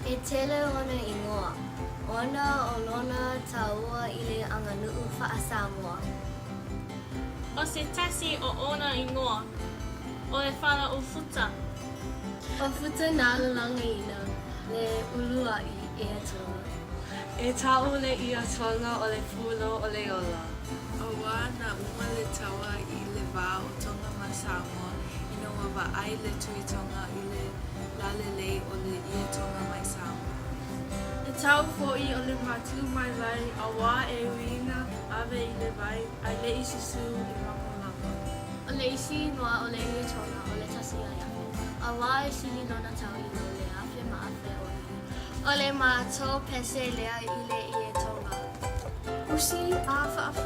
E tele ona ingoa. Ona o lona taua I le anganu'u whaasamoa. O se tasi o ona ingoa. O le whala o futa. O futa nālalanga ina le ulua I e atua. E tau le ia tonga o le fulo o le ola. Awa na uma le tawa I le wā o tonga ma Samoa ina ua wa'ai le tui tonga I le lalelei o le ia tonga mai Samoa. E tau fo'i o le matu mai vai a wā e uina ave I le vai ai le isi su I makolama. O le isi noa o le ia tonga o le tasi ai afe. A wā e sili lona tau I lo le afe ma afe o I. O le mātou pese lea I le ia tonga. Usi a whaafu